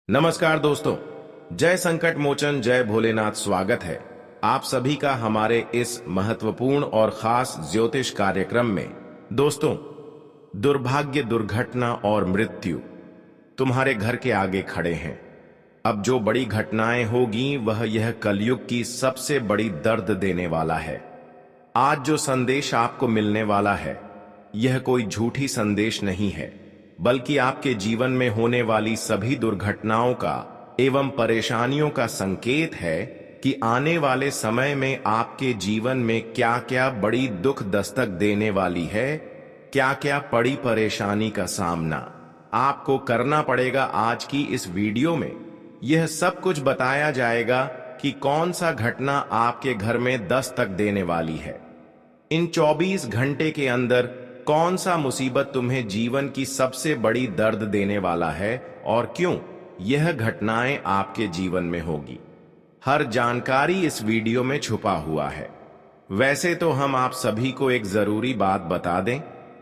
नमस्कार दोस्तों, जय संकट मोचन जय भोलेनाथ। स्वागत है आप सभी का हमारे इस महत्वपूर्ण और खास ज्योतिष कार्यक्रम में। दोस्तों, दुर्भाग्य, दुर्घटना और मृत्यु तुम्हारे घर के आगे खड़े हैं। अब जो बड़ी घटनाएं होगी वह यह कलयुग की सबसे बड़ी दर्द देने वाला है। आज जो संदेश आपको मिलने वाला है यह कोई झूठी संदेश नहीं है, बल्कि आपके जीवन में होने वाली सभी दुर्घटनाओं का एवं परेशानियों का संकेत है कि आने वाले समय में आपके जीवन में क्या क्या बड़ी दुख दस्तक देने वाली है, क्या क्या बड़ी परेशानी का सामना आपको करना पड़ेगा। आज की इस वीडियो में यह सब कुछ बताया जाएगा कि कौन सा घटना आपके घर में दस्तक देने वाली है। इन 24 घंटे के अंदर कौन सा मुसीबत तुम्हें जीवन की सबसे बड़ी दर्द देने वाला है और क्यों यह घटनाएं आपके जीवन में होगी। हर जानकारी इस वीडियो में छुपा हुआ है। वैसे तो हम आप सभी को एक जरूरी बात बता दें,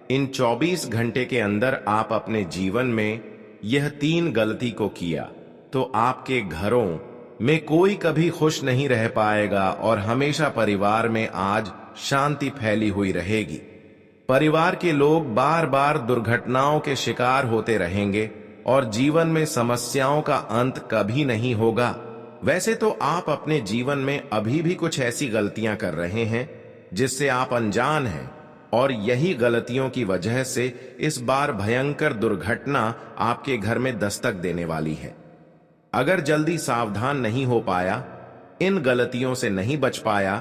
इन 24 घंटे के अंदर आप अपने जीवन में यह 3 गलती को किया तो आपके घरों में कोई कभी खुश नहीं रह पाएगा और हमेशा परिवार में आज शांति फैली हुई रहेगी। परिवार के लोग बार बार दुर्घटनाओं के शिकार होते रहेंगे और जीवन में समस्याओं का अंत कभी नहीं होगा। वैसे तो आप अपने जीवन में अभी भी कुछ ऐसी गलतियां कर रहे हैं जिससे आप अनजान हैं और यही गलतियों की वजह से इस बार भयंकर दुर्घटना आपके घर में दस्तक देने वाली है। अगर जल्दी सावधान नहीं हो पाया, इन गलतियों से नहीं बच पाया,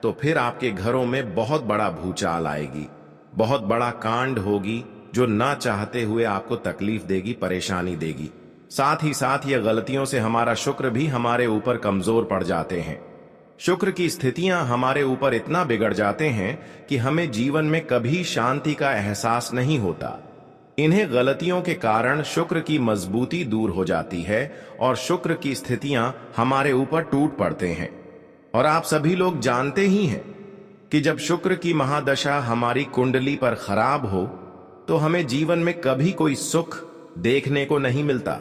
तो फिर आपके घरों में बहुत बड़ा भूचाल आएगी, बहुत बड़ा कांड होगी जो ना चाहते हुए आपको तकलीफ देगी, परेशानी देगी। साथ ही साथ यह गलतियों से हमारा शुक्र भी हमारे ऊपर कमजोर पड़ जाते हैं। शुक्र की स्थितियां हमारे ऊपर इतना बिगड़ जाते हैं कि हमें जीवन में कभी शांति का एहसास नहीं होता। इन्हें गलतियों के कारण शुक्र की मजबूती दूर हो जाती है और शुक्र की स्थितियां हमारे ऊपर टूट पड़ते हैं। और आप सभी लोग जानते ही हैं कि जब शुक्र की महादशा हमारी कुंडली पर खराब हो तो हमें जीवन में कभी कोई सुख देखने को नहीं मिलता,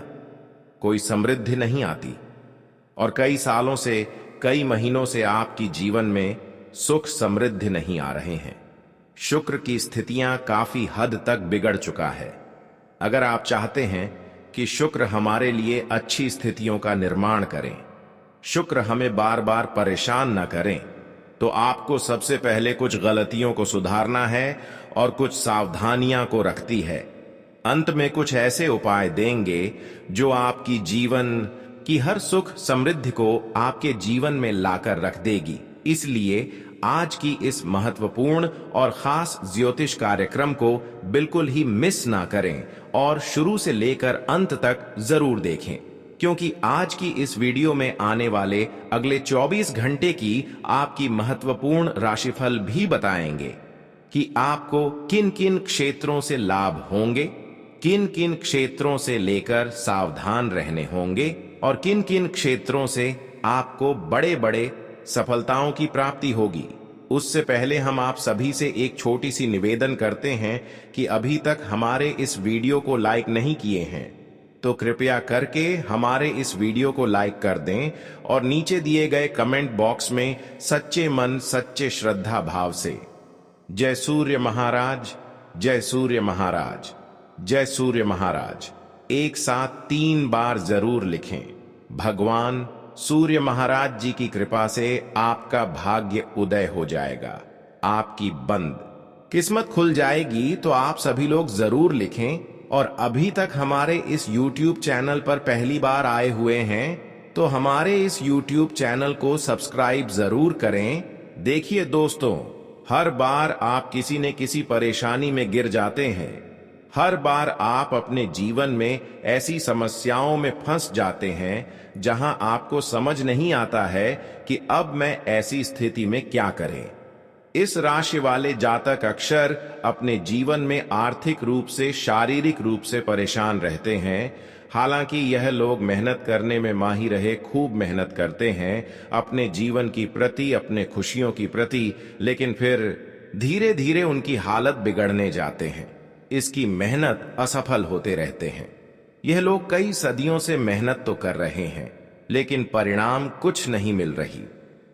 कोई समृद्धि नहीं आती और कई सालों से, कई महीनों से आपकी जीवन में सुख समृद्धि नहीं आ रहे हैं। शुक्र की स्थितियां काफी हद तक बिगड़ चुका है। अगर आप चाहते हैं कि शुक्र हमारे लिए अच्छी स्थितियों का निर्माण करें, शुक्र हमें बार बार परेशान न करें, तो आपको सबसे पहले कुछ गलतियों को सुधारना है और कुछ सावधानियां को रखती है। अंत में कुछ ऐसे उपाय देंगे जो आपकी जीवन की हर सुख समृद्धि को आपके जीवन में लाकर रख देगी। इसलिए आज की इस महत्वपूर्ण और खास ज्योतिष कार्यक्रम को बिल्कुल ही मिस ना करें और शुरू से लेकर अंत तक जरूर देखें, क्योंकि आज की इस वीडियो में आने वाले अगले 24 घंटे की आपकी महत्वपूर्ण राशिफल भी बताएंगे कि आपको किन किन क्षेत्रों से लाभ होंगे, किन किन क्षेत्रों से लेकर सावधान रहने होंगे और किन किन क्षेत्रों से आपको बड़े बड़े सफलताओं की प्राप्ति होगी। उससे पहले हम आप सभी से एक छोटी सी निवेदन करते हैं कि अभी तक हमारे इस वीडियो को लाइक नहीं किए हैं तो कृपया करके हमारे इस वीडियो को लाइक कर दें और नीचे दिए गए कमेंट बॉक्स में सच्चे मन, सच्चे श्रद्धा भाव से जय सूर्य महाराज, जय सूर्य महाराज, जय सूर्य महाराज एक साथ 3 बार जरूर लिखें। भगवान सूर्य महाराज जी की कृपा से आपका भाग्य उदय हो जाएगा, आपकी बंद किस्मत खुल जाएगी। तो आप सभी लोग जरूर लिखें और अभी तक हमारे इस YouTube चैनल पर पहली बार आए हुए हैं तो हमारे इस YouTube चैनल को सब्सक्राइब जरूर करें। देखिए दोस्तों, हर बार आप किसी न किसी परेशानी में गिर जाते हैं, हर बार आप अपने जीवन में ऐसी समस्याओं में फंस जाते हैं जहां आपको समझ नहीं आता है कि अब मैं ऐसी स्थिति में क्या करें। इस राशि वाले जातक अक्सर अपने जीवन में आर्थिक रूप से, शारीरिक रूप से परेशान रहते हैं। हालांकि यह लोग मेहनत करने में माहिर रहे, खूब मेहनत करते हैं अपने जीवन की प्रति, अपने खुशियों की प्रति, लेकिन फिर धीरे धीरे उनकी हालत बिगड़ने जाते हैं, इसकी मेहनत असफल होते रहते हैं। यह लोग कई सदियों से मेहनत तो कर रहे हैं, लेकिन परिणाम कुछ नहीं मिल रही।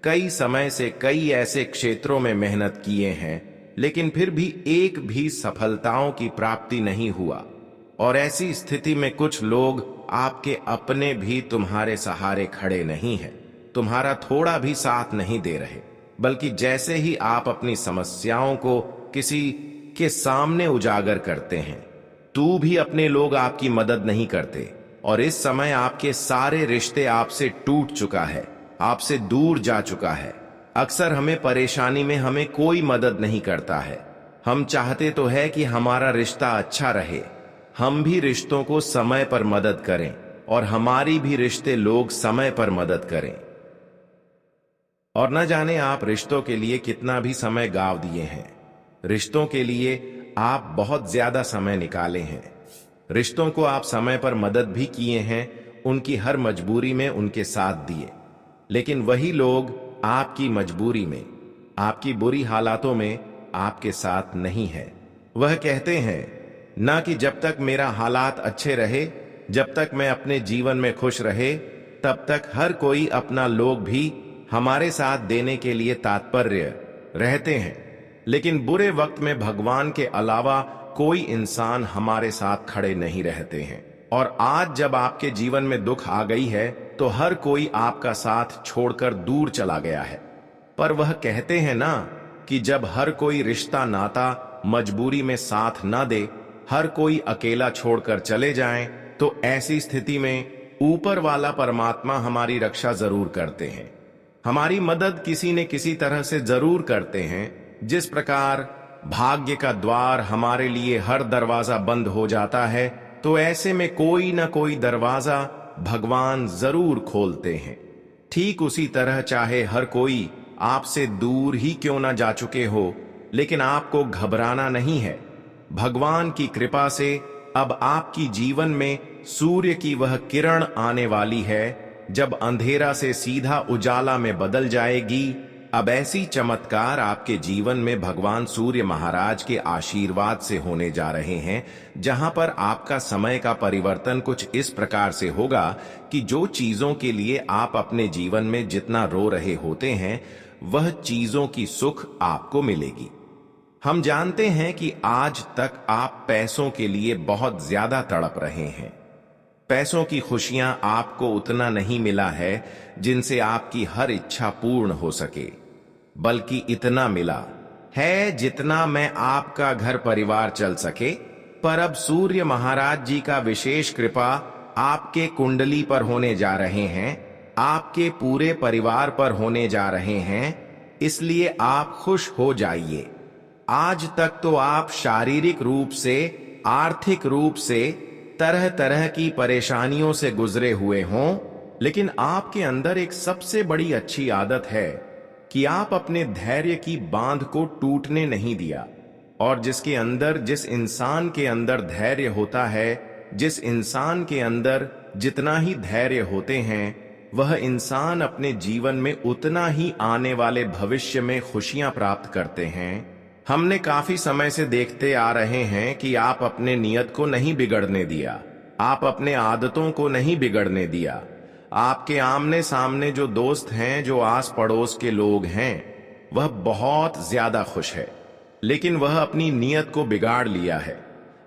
कई समय से कई ऐसे क्षेत्रों में मेहनत किए हैं, लेकिन फिर भी एक भी सफलताओं की प्राप्ति नहीं हुआ। और ऐसी स्थिति में कुछ लोग आपके अपने भी तुम्हारे सहारे खड़े नहीं हैं, तुम्हारा थोड़ा भी साथ नहीं दे रहे, बल्कि जैसे ही आप अपनी समस्याओं को किसी के सामने उजागर करते हैं, तू भी अपने लोग आपकी मदद नहीं करते। और इस समय आपके सारे रिश्ते आपसे टूट चुका है, आपसे दूर जा चुका है। अक्सर हमें परेशानी में हमें कोई मदद नहीं करता है। हम चाहते तो है कि हमारा रिश्ता अच्छा रहे, हम भी रिश्तों को समय पर मदद करें और हमारी भी रिश्ते लोग समय पर मदद करें। और न जाने आप रिश्तों के लिए कितना भी समय गांव दिए हैं, रिश्तों के लिए आप बहुत ज्यादा समय निकाले हैं, रिश्तों को आप समय पर मदद भी किए हैं, उनकी हर मजबूरी में उनके साथ दिए। लेकिन वही लोग आपकी मजबूरी में, आपकी बुरी हालातों में आपके साथ नहीं है। वह कहते हैं ना कि जब तक मेरा हालात अच्छे रहे, जब तक मैं अपने जीवन में खुश रहे, तब तक हर कोई अपना लोग भी हमारे साथ देने के लिए तात्पर्य रहते हैं। लेकिन बुरे वक्त में भगवान के अलावा कोई इंसान हमारे साथ खड़े नहीं रहते हैं। और आज जब आपके जीवन में दुख आ गई है, तो हर कोई आपका साथ छोड़कर दूर चला गया है। पर वह कहते हैं ना कि जब हर कोई रिश्ता नाता मजबूरी में साथ ना दे, हर कोई अकेला छोड़कर चले जाए, तो ऐसी स्थिति में ऊपर वाला परमात्मा हमारी रक्षा जरूर करते हैं, हमारी मदद किसी न किसी तरह से जरूर करते हैं। जिस प्रकार भाग्य का द्वार हमारे लिए हर दरवाजा बंद हो जाता है, तो ऐसे में कोई ना कोई दरवाजा भगवान जरूर खोलते हैं। ठीक उसी तरह चाहे हर कोई आपसे दूर ही क्यों ना जा चुके हो, लेकिन आपको घबराना नहीं है। भगवान की कृपा से अब आपकी जीवन में सूर्य की वह किरण आने वाली है, जब अंधेरा से सीधा उजाला में बदल जाएगी। अब ऐसी चमत्कार आपके जीवन में भगवान सूर्य महाराज के आशीर्वाद से होने जा रहे हैं, जहां पर आपका समय का परिवर्तन कुछ इस प्रकार से होगा कि जो चीजों के लिए आप अपने जीवन में जितना रो रहे होते हैं, वह चीजों की सुख आपको मिलेगी। हम जानते हैं कि आज तक आप पैसों के लिए बहुत ज्यादा तड़प रहे हैं। पैसों की खुशियां आपको उतना नहीं मिला है जिनसे आपकी हर इच्छा पूर्ण हो सके, बल्कि इतना मिला है जितना में आपका घर परिवार चल सके। पर अब सूर्य महाराज जी का विशेष कृपा आपके कुंडली पर होने जा रहे हैं, आपके पूरे परिवार पर होने जा रहे हैं, इसलिए आप खुश हो जाइए। आज तक तो आप शारीरिक रूप से, आर्थिक रूप से तरह तरह की परेशानियों से गुजरे हुए हों, लेकिन आपके अंदर एक सबसे बड़ी अच्छी आदत है कि आप अपने धैर्य की बांध को टूटने नहीं दिया। और जिसके अंदर, जिस इंसान के अंदर धैर्य होता है, जिस इंसान के अंदर जितना ही धैर्य होते हैं, वह इंसान अपने जीवन में उतना ही आने वाले भविष्य में खुशियां प्राप्त करते हैं। हमने काफी समय से देखते आ रहे हैं कि आप अपने नियत को नहीं बिगड़ने दिया, आप अपने आदतों को नहीं बिगड़ने दिया। आपके आमने सामने जो दोस्त हैं, जो आस पड़ोस के लोग हैं, वह बहुत ज्यादा खुश है, लेकिन वह अपनी नियत को बिगाड़ लिया है,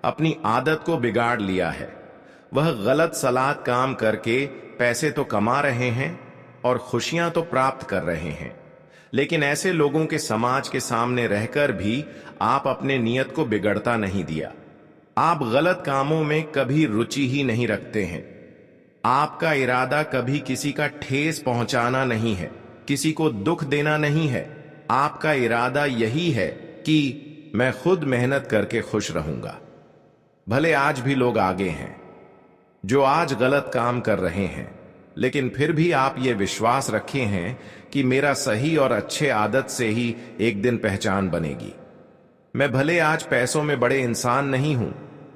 अपनी आदत को बिगाड़ लिया है। वह गलत सलाह काम करके पैसे तो कमा रहे हैं और खुशियां तो प्राप्त कर रहे हैं, लेकिन ऐसे लोगों के समाज के सामने रहकर भी आप अपने नियत को बिगड़ता नहीं दिया। आप गलत कामों में कभी रुचि ही नहीं रखते हैं। आपका इरादा कभी किसी का ठेस पहुंचाना नहीं है, किसी को दुख देना नहीं है। आपका इरादा यही है कि मैं खुद मेहनत करके खुश रहूंगा। भले आज भी लोग आगे हैं जो आज गलत काम कर रहे हैं, लेकिन फिर भी आप ये विश्वास रखे हैं कि मेरा सही और अच्छे आदत से ही एक दिन पहचान बनेगी। मैं भले आज पैसों में बड़े इंसान नहीं हूं,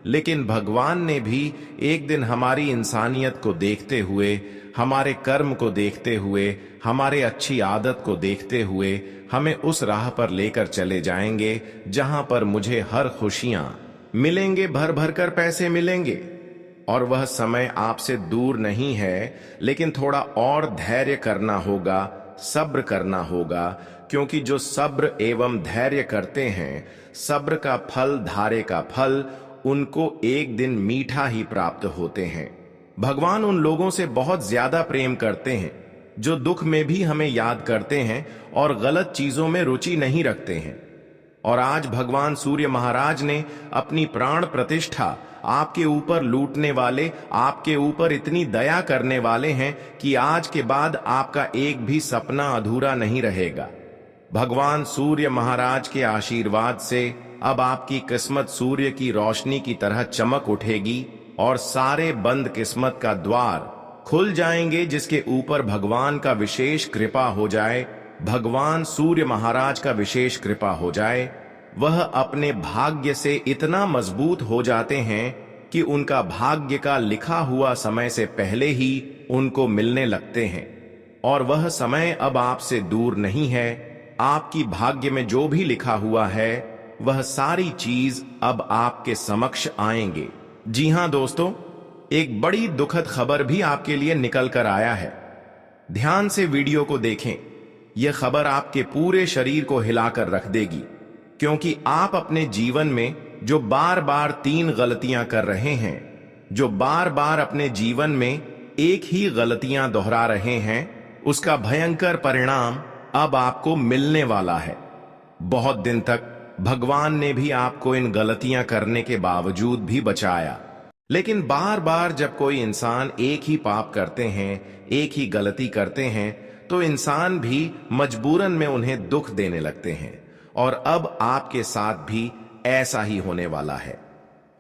लेकिन भगवान ने भी एक दिन हमारी इंसानियत को देखते हुए, हमारे कर्म को देखते हुए, हमारे अच्छी आदत को देखते हुए हमें उस राह पर लेकर चले जाएंगे जहां पर मुझे हर खुशियां मिलेंगे, भर भर कर पैसे मिलेंगे। और वह समय आपसे दूर नहीं है, लेकिन थोड़ा और धैर्य करना होगा, सब्र करना होगा, क्योंकि जो सब्र एवं धैर्य करते हैं, सब्र का फल धारे का फल, उनको एक दिन मीठा ही प्राप्त होते हैं। भगवान उन लोगों से बहुत ज्यादा प्रेम करते हैं जो दुख में भी हमें याद करते हैं और गलत चीजों में रुचि नहीं रखते हैं। और आज भगवान सूर्य महाराज ने अपनी प्राण प्रतिष्ठा आपके ऊपर लूटने वाले, आपके ऊपर इतनी दया करने वाले हैं कि आज के बाद आपका एक भी सपना अधूरा नहीं रहेगा। भगवान सूर्य महाराज के आशीर्वाद से अब आपकी किस्मत सूर्य की रोशनी की तरह चमक उठेगी और सारे बंद किस्मत का द्वार खुल जाएंगे। जिसके ऊपर भगवान का विशेष कृपा हो जाए, भगवान सूर्य महाराज का विशेष कृपा हो जाए, वह अपने भाग्य से इतना मजबूत हो जाते हैं कि उनका भाग्य का लिखा हुआ समय से पहले ही उनको मिलने लगते हैं। और वह समय अब आपसे दूर नहीं है। आपकी भाग्य में जो भी लिखा हुआ है, वह सारी चीज अब आपके समक्ष आएंगे। जी हां दोस्तों, एक बड़ी दुखद खबर भी आपके लिए निकल कर आया है। ध्यान से वीडियो को देखें। यह खबर आपके पूरे शरीर को हिलाकर रख देगी, क्योंकि आप अपने जीवन में जो बार बार 3 गलतियां कर रहे हैं, जो बार बार अपने जीवन में एक ही गलतियां दोहरा रहे हैं, उसका भयंकर परिणाम अब आपको मिलने वाला है। बहुत दिन तक भगवान ने भी आपको इन गलतियां करने के बावजूद भी बचाया, लेकिन बार बार जब कोई इंसान एक ही पाप करते हैं, एक ही गलती करते हैं, तो इंसान भी मजबूरन में उन्हें दुख देने लगते हैं। और अब आपके साथ भी ऐसा ही होने वाला है।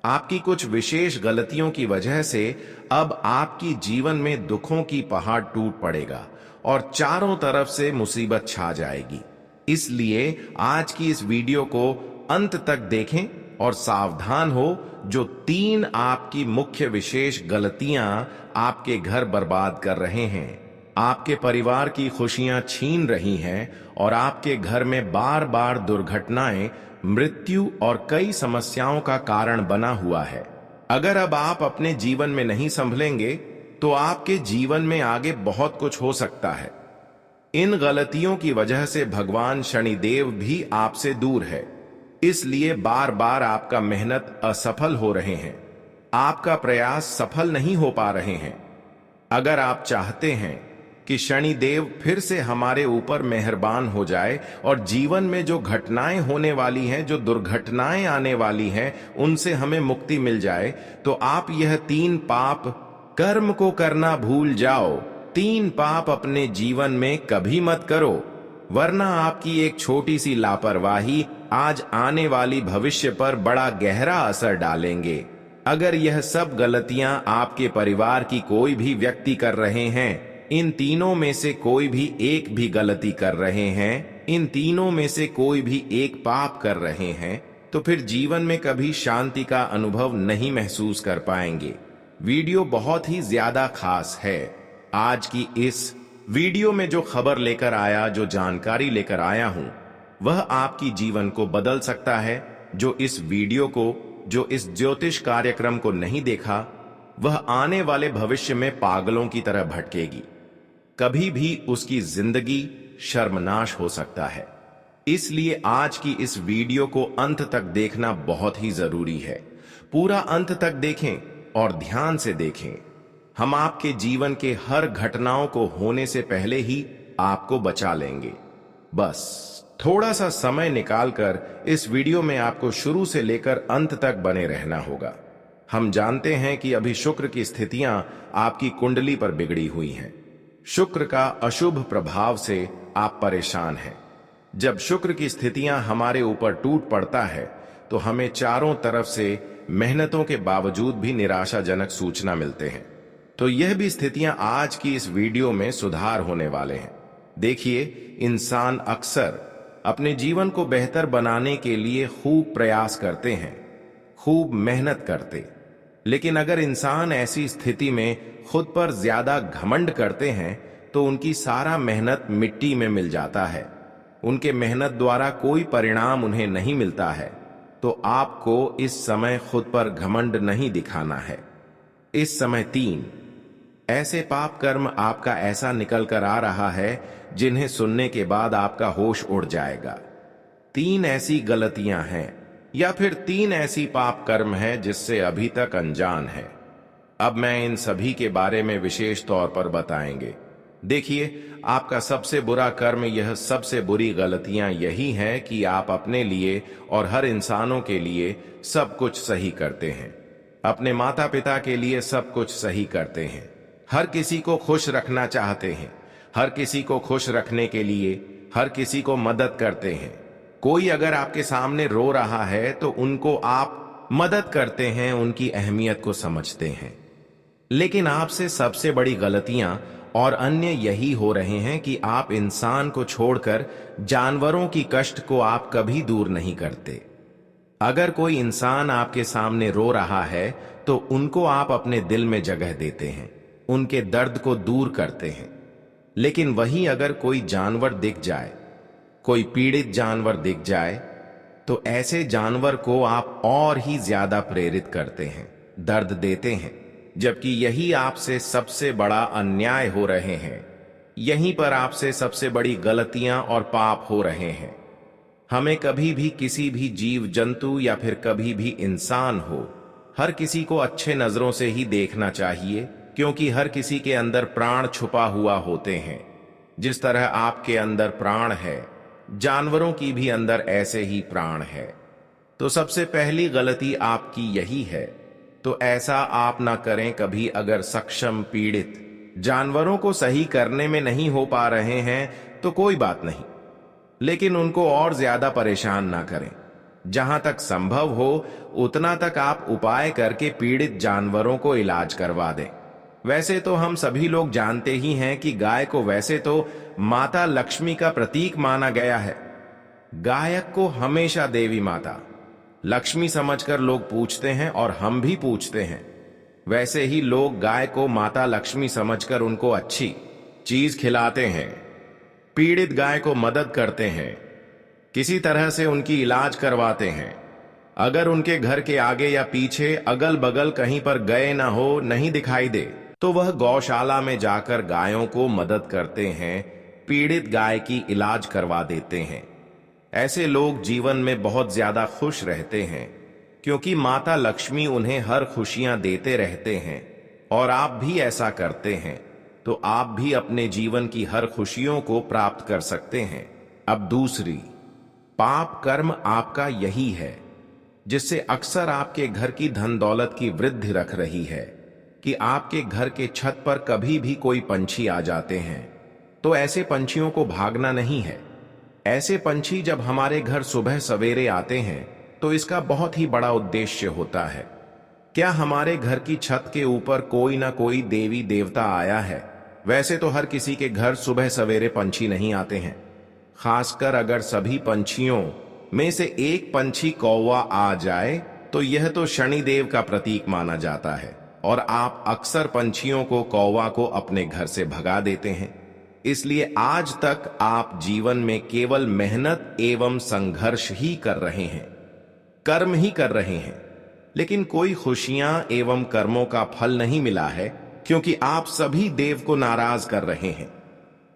आपकी कुछ विशेष गलतियों की वजह से अब आपकी जीवन में दुखों की पहाड़ टूट पड़ेगा और चारों तरफ से मुसीबत छा जाएगी। इसलिए आज की इस वीडियो को अंत तक देखें और सावधान हो। जो 3 आपकी मुख्य विशेष गलतियां आपके घर बर्बाद कर रहे हैं, आपके परिवार की खुशियां छीन रही हैं और आपके घर में बार बार दुर्घटनाएं, मृत्यु और कई समस्याओं का कारण बना हुआ है। अगर अब आप अपने जीवन में नहीं संभलेंगे तो आपके जीवन में आगे बहुत कुछ हो सकता है। इन गलतियों की वजह से भगवान शनिदेव भी आपसे दूर है, इसलिए बार बार आपका मेहनत असफल हो रहे हैं, आपका प्रयास सफल नहीं हो पा रहे हैं। अगर आप चाहते हैं कि शनिदेव फिर से हमारे ऊपर मेहरबान हो जाए और जीवन में जो घटनाएं होने वाली हैं, जो दुर्घटनाएं आने वाली हैं, उनसे हमें मुक्ति मिल जाए, तो आप यह 3 पाप कर्म को करना भूल जाओ। 3 पाप अपने जीवन में कभी मत करो, वरना आपकी एक छोटी सी लापरवाही आज आने वाली भविष्य पर बड़ा गहरा असर डालेंगे। अगर यह सब गलतियां आपके परिवार की कोई भी व्यक्ति कर रहे हैं, इन तीनों में से कोई भी एक भी गलती कर रहे हैं, इन तीनों में से कोई भी एक पाप कर रहे हैं, तो फिर जीवन में कभी शांति का अनुभव नहीं महसूस कर पाएंगे। वीडियो बहुत ही ज्यादा खास है। आज की इस वीडियो में जो खबर लेकर आया, जो जानकारी लेकर आया हूं, वह आपकी जीवन को बदल सकता है। जो इस वीडियो को, जो इस ज्योतिष कार्यक्रम को नहीं देखा, वह आने वाले भविष्य में पागलों की तरह भटकेगी। कभी भी उसकी जिंदगी शर्मनाश हो सकता है। इसलिए आज की इस वीडियो को अंत तक देखना बहुत ही जरूरी है। पूरा अंत तक देखें और ध्यान से देखें। हम आपके जीवन के हर घटनाओं को होने से पहले ही आपको बचा लेंगे। बस थोड़ा सा समय निकालकर इस वीडियो में आपको शुरू से लेकर अंत तक बने रहना होगा। हम जानते हैं कि अभी शुक्र की स्थितियां आपकी कुंडली पर बिगड़ी हुई हैं। शुक्र का अशुभ प्रभाव से आप परेशान हैं। जब शुक्र की स्थितियां हमारे ऊपर टूट पड़ता है तो हमें चारों तरफ से मेहनतों के बावजूद भी निराशाजनक सूचना मिलते हैं। तो यह भी स्थितियां आज की इस वीडियो में सुधार होने वाले हैं। देखिए, इंसान अक्सर अपने जीवन को बेहतर बनाने के लिए खूब प्रयास करते हैं, खूब मेहनत करते, लेकिन अगर इंसान ऐसी स्थिति में खुद पर ज्यादा घमंड करते हैं तो उनकी सारा मेहनत मिट्टी में मिल जाता है। उनके मेहनत द्वारा कोई परिणाम उन्हें नहीं मिलता है। तो आपको इस समय खुद पर घमंड नहीं दिखाना है। इस समय 3 ऐसे पाप कर्म आपका ऐसा निकल कर आ रहा है जिन्हें सुनने के बाद आपका होश उड़ जाएगा। 3 ऐसी गलतियां हैं या फिर 3 ऐसी पाप कर्म है जिससे अभी तक अनजान है। अब मैं इन सभी के बारे में विशेष तौर पर बताएंगे। देखिए, आपका सबसे बुरा कर्म, यह सबसे बुरी गलतियां यही हैं कि आप अपने लिए और हर इंसानों के लिए सब कुछ सही करते हैं। अपने माता पिता के लिए सब कुछ सही करते हैं। हर किसी को खुश रखना चाहते हैं। हर किसी को खुश रखने के लिए हर किसी को मदद करते हैं। कोई अगर आपके सामने रो रहा है तो उनको आप मदद करते हैं, उनकी अहमियत को समझते हैं। लेकिन आपसे सबसे बड़ी गलतियां और अन्य यही हो रहे हैं कि आप इंसान को छोड़कर जानवरों की कष्ट को आप कभी दूर नहीं करते। अगर कोई इंसान आपके सामने रो रहा है तो उनको आप अपने दिल में जगह देते हैं, उनके दर्द को दूर करते हैं। लेकिन वही अगर कोई जानवर दिख जाए, कोई पीड़ित जानवर दिख जाए, तो ऐसे जानवर को आप और ही ज्यादा प्रेरित करते हैं, दर्द देते हैं, जबकि यही आपसे सबसे बड़ा अन्याय हो रहे हैं। यहीं पर आपसे सबसे बड़ी गलतियां और पाप हो रहे हैं। हमें कभी भी किसी भी जीव जंतु या फिर कभी भी इंसान हो, हर किसी को अच्छे नजरों से ही देखना चाहिए, क्योंकि हर किसी के अंदर प्राण छुपा हुआ होते हैं। जिस तरह आपके अंदर प्राण है, जानवरों की भी अंदर ऐसे ही प्राण है। तो सबसे पहली गलती आपकी यही है। तो ऐसा आप ना करें कभी। अगर सक्षम पीड़ित जानवरों को सही करने में नहीं हो पा रहे हैं तो कोई बात नहीं, लेकिन उनको और ज्यादा परेशान ना करें। जहां तक संभव हो उतना तक आप उपाय करके पीड़ित जानवरों को इलाज करवा दें। वैसे तो हम सभी लोग जानते ही हैं कि गाय को वैसे तो माता लक्ष्मी का प्रतीक माना गया है। गायक को हमेशा देवी माता लक्ष्मी समझकर लोग पूछते हैं और हम भी पूछते हैं। वैसे ही लोग गाय को माता लक्ष्मी समझकर उनको अच्छी चीज खिलाते हैं, पीड़ित गाय को मदद करते हैं, किसी तरह से उनकी इलाज करवाते हैं। अगर उनके घर के आगे या पीछे अगल बगल कहीं पर गए ना हो, नहीं दिखाई दे, तो वह गौशाला में जाकर गायों को मदद करते हैं, पीड़ित गाय की इलाज करवा देते हैं। ऐसे लोग जीवन में बहुत ज्यादा खुश रहते हैं, क्योंकि माता लक्ष्मी उन्हें हर खुशियां देते रहते हैं। और आप भी ऐसा करते हैं तो आप भी अपने जीवन की हर खुशियों को प्राप्त कर सकते हैं। अब दूसरी पाप कर्म आपका यही है, जिससे अक्सर आपके घर की धन दौलत की वृद्धि रख रही है, कि आपके घर के छत पर कभी भी कोई पंछी आ जाते हैं। तो ऐसे पंछियों को भागना नहीं है। ऐसे पंछी जब हमारे घर सुबह सवेरे आते हैं तो इसका बहुत ही बड़ा उद्देश्य होता है। क्या हमारे घर की छत के ऊपर कोई ना कोई देवी देवता आया है? वैसे तो हर किसी के घर सुबह सवेरे पंछी नहीं आते हैं। खासकर अगर सभी पंछियों में से एक पंछी कौवा आ जाए तो यह तो शनिदेव का प्रतीक माना जाता है, और आप अक्सर पंछियों को, कौवा को अपने घर से भगा देते हैं। इसलिए आज तक आप जीवन में केवल मेहनत एवं संघर्ष ही कर रहे हैं, कर्म ही कर रहे हैं, लेकिन कोई खुशियां एवं कर्मों का फल नहीं मिला है, क्योंकि आप सभी देव को नाराज कर रहे हैं।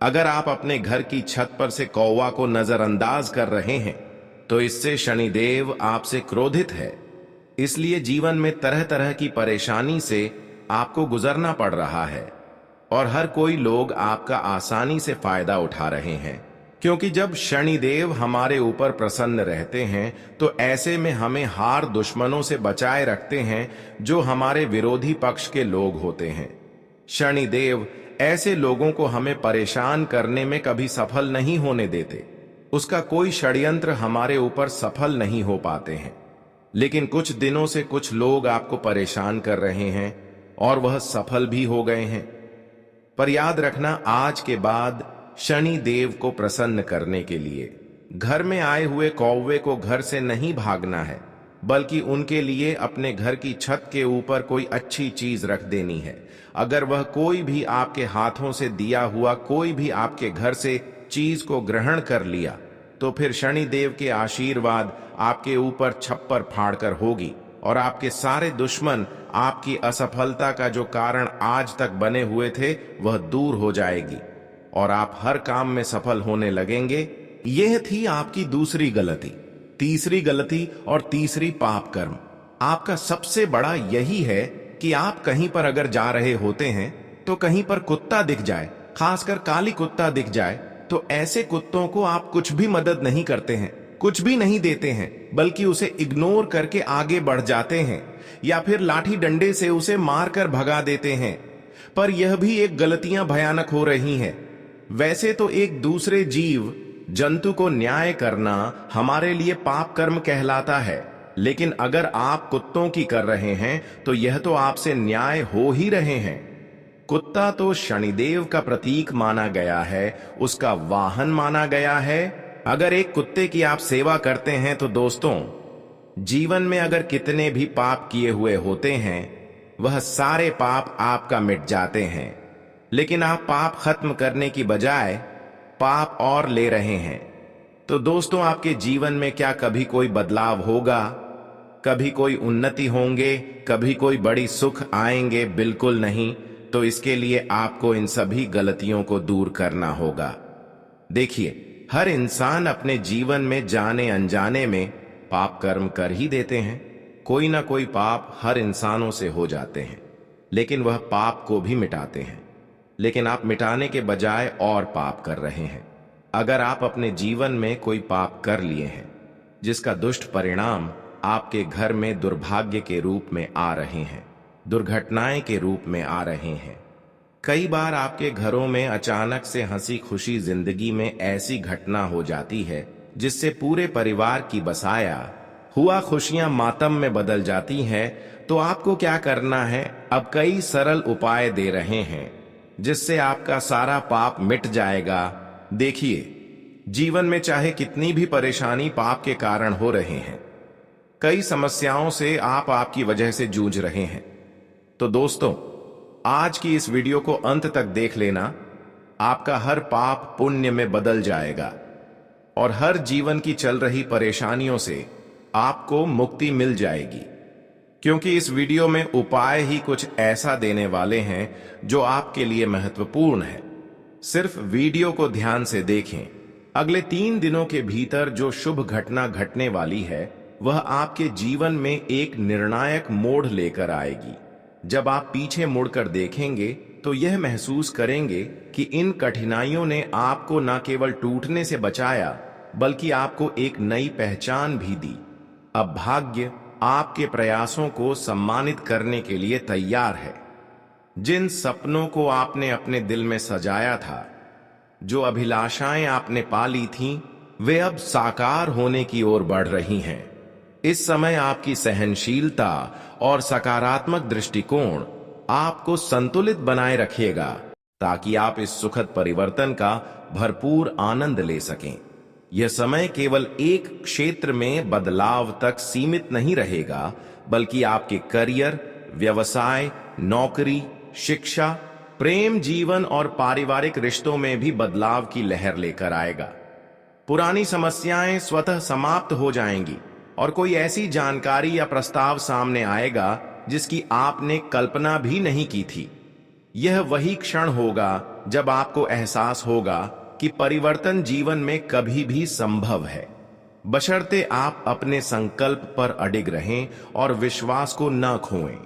अगर आप अपने घर की छत पर से कौवा को नजरअंदाज कर रहे हैं तो इससे शनिदेव आपसे क्रोधित है। इसलिए जीवन में तरह तरह की परेशानी से आपको गुजरना पड़ रहा है, और हर कोई लोग आपका आसानी से फायदा उठा रहे हैं। क्योंकि जब शनिदेव हमारे ऊपर प्रसन्न रहते हैं तो ऐसे में हमें हार दुश्मनों से बचाए रखते हैं, जो हमारे विरोधी पक्ष के लोग होते हैं। शनिदेव ऐसे लोगों को हमें परेशान करने में कभी सफल नहीं होने देते। उसका कोई षड्यंत्र हमारे ऊपर सफल नहीं हो पाते हैं। लेकिन कुछ दिनों से कुछ लोग आपको परेशान कर रहे हैं और वह सफल भी हो गए हैं। पर याद रखना, आज के बाद शनि देव को प्रसन्न करने के लिए घर में आए हुए कौवे को घर से नहीं भागना है, बल्कि उनके लिए अपने घर की छत के ऊपर कोई अच्छी चीज रख देनी है। अगर वह कोई भी आपके हाथों से दिया हुआ कोई भी आपके घर से चीज को ग्रहण कर लिया तो फिर शनि देव के आशीर्वाद आपके ऊपर छप्पर फाड़कर होगी और आपके सारे दुश्मन आपकी असफलता का जो कारण आज तक बने हुए थे वह दूर हो जाएगी और आप हर काम में सफल होने लगेंगे। यह थी आपकी दूसरी गलती। तीसरी गलती और तीसरी पाप कर्म। आपका सबसे बड़ा यही है कि आप कहीं पर अगर जा रहे होते हैं तो कहीं पर कुत्ता दिख जाए, खासकर काली कुत्ता दिख जाए, तो ऐसे कुत्तों को आप कुछ भी मदद नहीं करते हैं, कुछ भी नहीं देते हैं, बल्कि उसे इग्नोर करके आगे बढ़ जाते हैं या फिर लाठी डंडे से उसे मारकर भगा देते हैं। पर यह भी एक गलतियां भयानक हो रही हैं। वैसे तो एक दूसरे जीव जंतु को न्याय करना हमारे लिए पाप कर्म कहलाता है, लेकिन अगर आप कुत्तों की कर रहे हैं तो यह तो आपसे न्याय हो ही रहे हैं। कुत्ता तो शनिदेव का प्रतीक माना गया है, उसका वाहन माना गया है। अगर एक कुत्ते की आप सेवा करते हैं तो दोस्तों, जीवन में अगर कितने भी पाप किए हुए होते हैं वह सारे पाप आपका मिट जाते हैं, लेकिन आप पाप खत्म करने की बजाय पाप और ले रहे हैं। तो दोस्तों, आपके जीवन में क्या कभी कोई बदलाव होगा? कभी कोई उन्नति होंगे? कभी कोई बड़ी सुख आएंगे? बिल्कुल नहीं। तो इसके लिए आपको इन सभी गलतियों को दूर करना होगा। देखिए, हर इंसान अपने जीवन में जाने अनजाने में पाप कर्म कर ही देते हैं। कोई ना कोई पाप हर इंसानों से हो जाते हैं, लेकिन वह पाप को भी मिटाते हैं। लेकिन आप मिटाने के बजाय और पाप कर रहे हैं। अगर आप अपने जीवन में कोई पाप कर लिए हैं जिसका दुष्ट परिणाम आपके घर में दुर्भाग्य के रूप में आ रहे हैं, दुर्घटनाएं के रूप में आ रहे हैं। कई बार आपके घरों में अचानक से हंसी खुशी जिंदगी में ऐसी घटना हो जाती है जिससे पूरे परिवार की बसाया हुआ खुशियां मातम में बदल जाती हैं। तो आपको क्या करना है? अब कई सरल उपाय दे रहे हैं जिससे आपका सारा पाप मिट जाएगा। देखिए, जीवन में चाहे कितनी भी परेशानी पाप के कारण हो रहे हैं, कई समस्याओं से आप आपकी वजह से जूझ रहे हैं, तो दोस्तों, आज की इस वीडियो को अंत तक देख लेना। आपका हर पाप पुण्य में बदल जाएगा और हर जीवन की चल रही परेशानियों से आपको मुक्ति मिल जाएगी, क्योंकि इस वीडियो में उपाय ही कुछ ऐसा देने वाले हैं जो आपके लिए महत्वपूर्ण है। सिर्फ वीडियो को ध्यान से देखें। अगले 3 दिनों के भीतर जो शुभ घटना घटने वाली है वह आपके जीवन में एक निर्णायक मोड़ लेकर आएगी। जब आप पीछे मुड़कर देखेंगे तो यह महसूस करेंगे कि इन कठिनाइयों ने आपको न केवल टूटने से बचाया, बल्कि आपको एक नई पहचान भी दी। अब भाग्य आपके प्रयासों को सम्मानित करने के लिए तैयार है। जिन सपनों को आपने अपने दिल में सजाया था, जो अभिलाषाएं आपने पाली थीं, वे अब साकार होने की ओर बढ़ रही हैं। इस समय आपकी सहनशीलता और सकारात्मक दृष्टिकोण आपको संतुलित बनाए रखेगा, ताकि आप इस सुखद परिवर्तन का भरपूर आनंद ले सकें। यह समय केवल एक क्षेत्र में बदलाव तक सीमित नहीं रहेगा, बल्कि आपके करियर, व्यवसाय, नौकरी, शिक्षा, प्रेम जीवन और पारिवारिक रिश्तों में भी बदलाव की लहर लेकर आएगा। पुरानी समस्याएं स्वतः समाप्त हो जाएंगी और कोई ऐसी जानकारी या प्रस्ताव सामने आएगा जिसकी आपने कल्पना भी नहीं की थी। यह वही क्षण होगा जब आपको एहसास होगा कि परिवर्तन जीवन में कभी भी संभव है, बशर्ते आप अपने संकल्प पर अडिग रहें और विश्वास को न खोएं।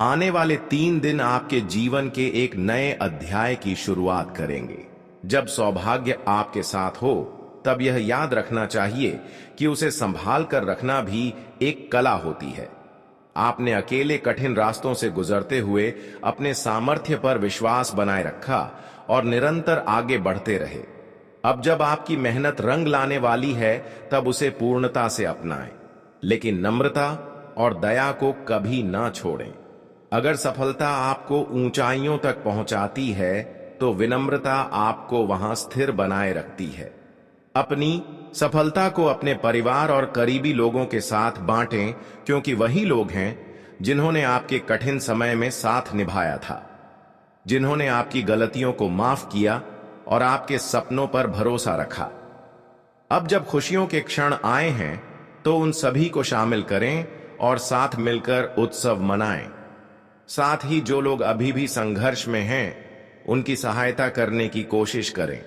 आने वाले 3 दिन आपके जीवन के एक नए अध्याय की शुरुआत करेंगे। जब सौभाग्य आपके साथ हो, तब यह याद रखना चाहिए कि उसे संभाल कर रखना भी एक कला होती है। आपने अकेले कठिन रास्तों से गुजरते हुए अपने सामर्थ्य पर विश्वास बनाए रखा और निरंतर आगे बढ़ते रहे। अब जब आपकी मेहनत रंग लाने वाली है, तब उसे पूर्णता से अपनाएं, लेकिन नम्रता और दया को कभी ना छोड़ें। अगर सफलता आपको ऊंचाइयों तक पहुंचाती है, तो विनम्रता आपको वहां स्थिर बनाए रखती है। अपनी सफलता को अपने परिवार और करीबी लोगों के साथ बांटें, क्योंकि वही लोग हैं जिन्होंने आपके कठिन समय में साथ निभाया था, जिन्होंने आपकी गलतियों को माफ किया और आपके सपनों पर भरोसा रखा। अब जब खुशियों के क्षण आए हैं, तो उन सभी को शामिल करें और साथ मिलकर उत्सव मनाएं। साथ ही जो लोग अभी भी संघर्ष में हैं, उनकी सहायता करने की कोशिश करें।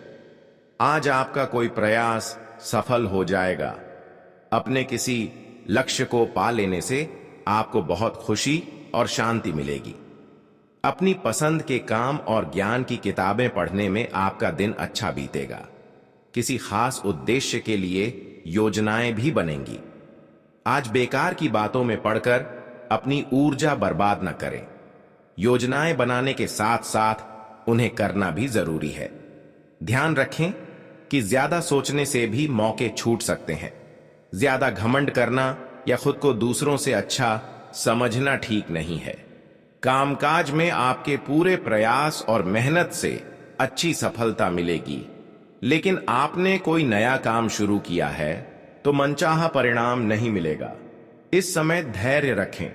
आज आपका कोई प्रयास सफल हो जाएगा। अपने किसी लक्ष्य को पा लेने से आपको बहुत खुशी और शांति मिलेगी। अपनी पसंद के काम और ज्ञान की किताबें पढ़ने में आपका दिन अच्छा बीतेगा। किसी खास उद्देश्य के लिए योजनाएं भी बनेंगी। आज बेकार की बातों में पड़कर अपनी ऊर्जा बर्बाद न करें। योजनाएं बनाने के साथ साथ उन्हें करना भी जरूरी है। ध्यान रखें कि ज्यादा सोचने से भी मौके छूट सकते हैं। ज्यादा घमंड करना या खुद को दूसरों से अच्छा समझना ठीक नहीं है। कामकाज में आपके पूरे प्रयास और मेहनत से अच्छी सफलता मिलेगी, लेकिन आपने कोई नया काम शुरू किया है तो मनचाहा परिणाम नहीं मिलेगा। इस समय धैर्य रखें।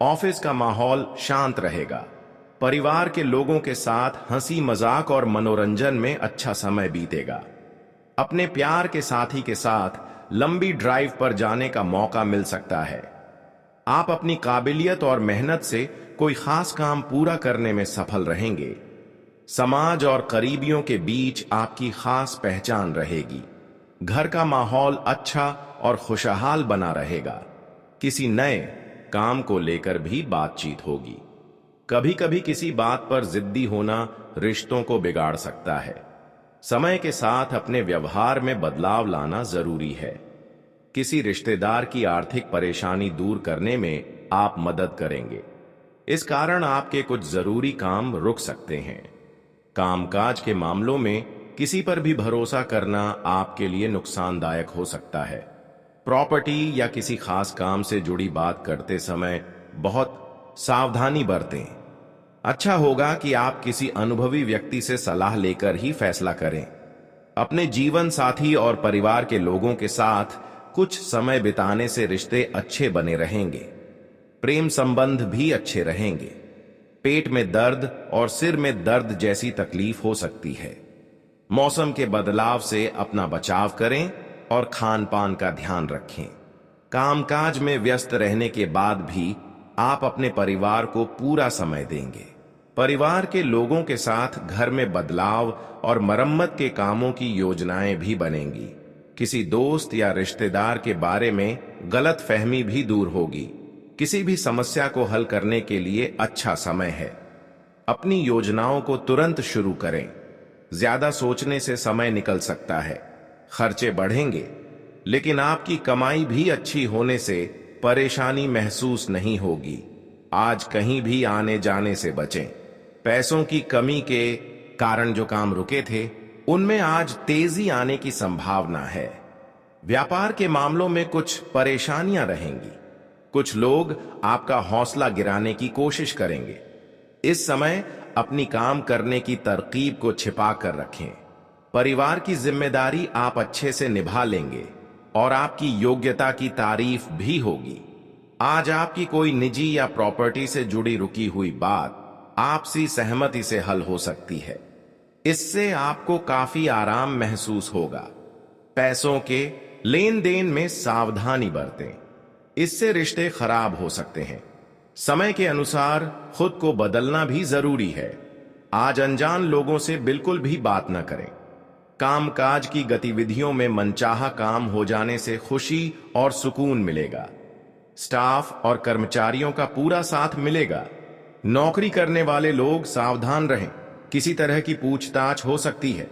ऑफिस का माहौल शांत रहेगा। परिवार के लोगों के साथ हंसी मजाक और मनोरंजन में अच्छा समय बीतेगा। अपने प्यार के साथी के साथ लंबी ड्राइव पर जाने का मौका मिल सकता है। आप अपनी काबिलियत और मेहनत से कोई खास काम पूरा करने में सफल रहेंगे। समाज और करीबियों के बीच आपकी खास पहचान रहेगी। घर का माहौल अच्छा और खुशहाल बना रहेगा। किसी नए काम को लेकर भी बातचीत होगी। कभी कभी किसी बात पर जिद्दी होना रिश्तों को बिगाड़ सकता है। समय के साथ अपने व्यवहार में बदलाव लाना जरूरी है। किसी रिश्तेदार की आर्थिक परेशानी दूर करने में आप मदद करेंगे। इस कारण आपके कुछ जरूरी काम रुक सकते हैं। कामकाज के मामलों में किसी पर भी भरोसा करना आपके लिए नुकसानदायक हो सकता है। प्रॉपर्टी या किसी खास काम से जुड़ी बात करते समय बहुत सावधानी बरतें। अच्छा होगा कि आप किसी अनुभवी व्यक्ति से सलाह लेकर ही फैसला करें। अपने जीवन साथी और परिवार के लोगों के साथ कुछ समय बिताने से रिश्ते अच्छे बने रहेंगे। प्रेम संबंध भी अच्छे रहेंगे। पेट में दर्द और सिर में दर्द जैसी तकलीफ हो सकती है। मौसम के बदलाव से अपना बचाव करें और खान पान का ध्यान रखें। कामकाज में व्यस्त रहने के बाद भी आप अपने परिवार को पूरा समय देंगे। परिवार के लोगों के साथ घर में बदलाव और मरम्मत के कामों की योजनाएं भी बनेंगी। किसी दोस्त या रिश्तेदार के बारे में गलत फहमी भी दूर होगी। किसी भी समस्या को हल करने के लिए अच्छा समय है। अपनी योजनाओं को तुरंत शुरू करें। ज्यादा सोचने से समय निकल सकता है। खर्चे बढ़ेंगे, लेकिन आपकी कमाई भी अच्छी होने से परेशानी महसूस नहीं होगी। आज कहीं भी आने जाने से बचें। पैसों की कमी के कारण जो काम रुके थे, उनमें आज तेजी आने की संभावना है। व्यापार के मामलों में कुछ परेशानियां रहेंगी। कुछ लोग आपका हौसला गिराने की कोशिश करेंगे। इस समय अपनी काम करने की तरकीब को छिपा कर रखें। परिवार की जिम्मेदारी आप अच्छे से निभा लेंगे और आपकी योग्यता की तारीफ भी होगी। आज आपकी कोई निजी या प्रॉपर्टी से जुड़ी रुकी हुई बात आपसी सहमति से हल हो सकती है। इससे आपको काफी आराम महसूस होगा। पैसों के लेन देन में सावधानी बरतें, इससे रिश्ते खराब हो सकते हैं। समय के अनुसार खुद को बदलना भी जरूरी है। आज अनजान लोगों से बिल्कुल भी बात न करें। कामकाज की गतिविधियों में मनचाहा काम हो जाने से खुशी और सुकून मिलेगा। स्टाफ और कर्मचारियों का पूरा साथ मिलेगा। नौकरी करने वाले लोग सावधान रहें, किसी तरह की पूछताछ हो सकती है।